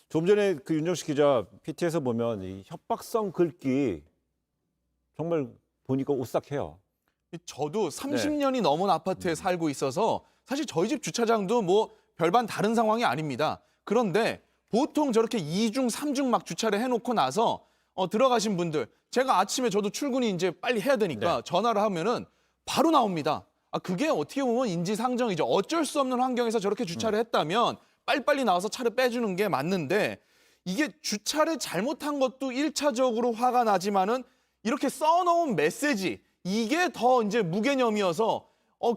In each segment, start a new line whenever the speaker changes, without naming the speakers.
좀 전에 그 윤정식 기자 PT에서 보면 이 협박성 글귀 정말 보니까 오싹해요.
저도 30년이 넘은 아파트에 살고 있어서 사실 저희 집 주차장도 뭐 별반 다른 상황이 아닙니다. 그런데 보통 저렇게 2중, 3중 막 주차를 해놓고 나서 들어가신 분들, 제가 아침에 저도 출근이 이제 빨리 해야 되니까 전화를 하면은 바로 나옵니다. 아, 그게 어떻게 보면 인지상정이죠. 어쩔 수 없는 환경에서 저렇게 주차를 했다면 빨리빨리 나와서 차를 빼주는 게 맞는데, 이게 주차를 잘못한 것도 1차적으로 화가 나지만은 이렇게 써놓은 메시지, 이게 더 이제 무개념이어서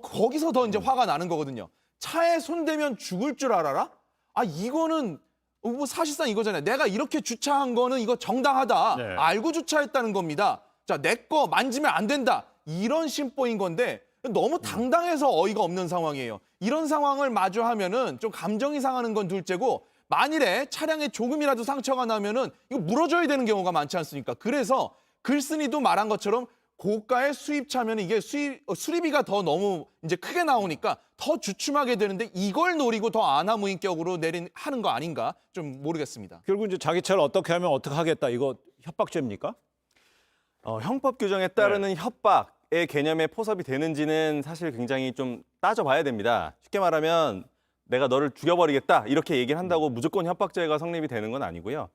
거기서 더 이제 화가 나는 거거든요. 차에 손대면 죽을 줄 알아라? 아, 이거는 뭐 사실상 이거잖아요. 내가 이렇게 주차한 거는 이거 정당하다.
네.
알고 주차했다는 겁니다. 자, 내 거 만지면 안 된다. 이런 심보인 건데 너무 당당해서 어이가 없는 상황이에요. 이런 상황을 마주하면은 좀 감정이 상하는 건 둘째고, 만일에 차량에 조금이라도 상처가 나면은 이거 물어줘야 되는 경우가 많지 않습니까? 그래서 글쓴이도 말한 것처럼 고가의 수입차면 이게 수리비가 더 너무 이제 크게 나오니까 더 주춤하게 되는데, 이걸 노리고 더 안하무인격으로 하는 거 아닌가 좀 모르겠습니다.
결국 이제 자기 차를 어떻게 하면 어떻게 하겠다, 이거 협박죄입니까?
형법 규정에 따르는 협박의 개념에 포섭이 되는지는 사실 굉장히 좀 따져봐야 됩니다. 쉽게 말하면 내가 너를 죽여버리겠다 이렇게 얘기를 한다고 무조건 협박죄가 성립이 되는 건 아니고요.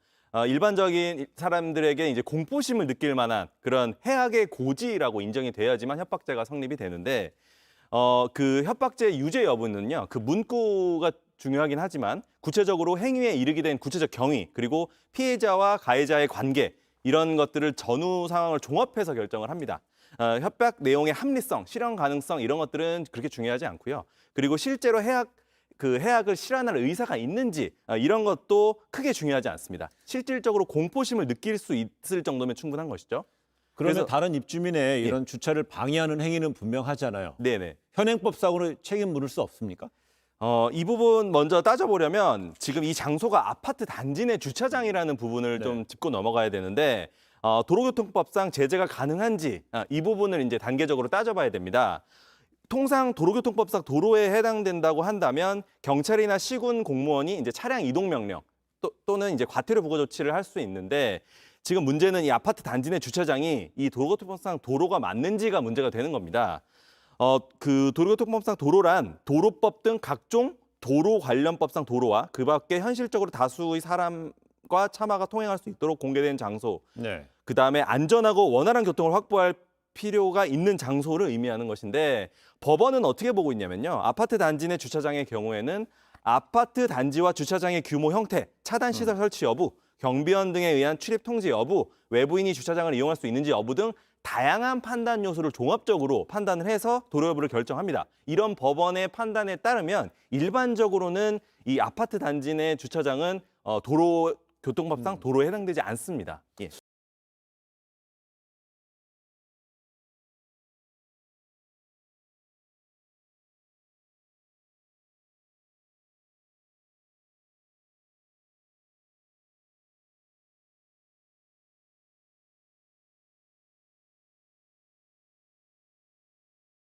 일반적인 사람들에게 이제 공포심을 느낄 만한 그런 해악의 고지라고 인정이 돼야지만 협박죄가 성립이 되는데, 그 협박죄 유죄 여부는요, 그 문구가 중요하긴 하지만 구체적으로 행위에 이르게 된 구체적 경위, 그리고 피해자와 가해자의 관계, 이런 것들을 전후 상황을 종합해서 결정을 합니다. 협박 내용의 합리성, 실현 가능성, 이런 것들은 그렇게 중요하지 않고요. 그리고 실제로 해악을 실현할 의사가 있는지, 이런 것도 크게 중요하지 않습니다. 실질적으로 공포심을 느낄 수 있을 정도면 충분한 것이죠.
그러면
그래서-
다른 입주민의 이런 주차를 방해하는 행위는 분명하잖아요.
네네.
현행법상으로 책임 물을 수 없습니까?
이 부분 먼저 따져보려면 지금 이 장소가 아파트 단지 내 주차장이라는 부분을 좀 짚고 넘어가야 되는데, 도로교통법상 제재가 가능한지, 이 부분을 이제 단계적으로 따져봐야 됩니다. 통상 도로교통법상 도로에 해당된다고 한다면 경찰이나 시군 공무원이 이제 차량 이동 명령 또는 이제 과태료 부과 조치를 할 수 있는데, 지금 문제는 이 아파트 단지 내 주차장이 이 도로교통법상 도로가 맞는지가 문제가 되는 겁니다. 그 도로교통법상 도로란 도로법 등 각종 도로 관련법상 도로와 그 밖에 현실적으로 다수의 사람과 차마가 통행할 수 있도록 공개된 장소,
네.
그다음에 안전하고 원활한 교통을 확보할 필요가 있는 장소를 의미하는 것인데, 법원은 어떻게 보고 있냐면요. 아파트 단지 내 주차장의 경우에는 아파트 단지와 주차장의 규모, 형태, 차단 시설 설치 여부, 경비원 등에 의한 출입 통제 여부, 외부인이 주차장을 이용할 수 있는지 여부 등 다양한 판단 요소를 종합적으로 판단을 해서 도로 여부를 결정합니다. 이런 법원의 판단에 따르면 일반적으로는 이 아파트 단지 내 주차장은 도로교통법상 도로에 해당되지 않습니다. 예.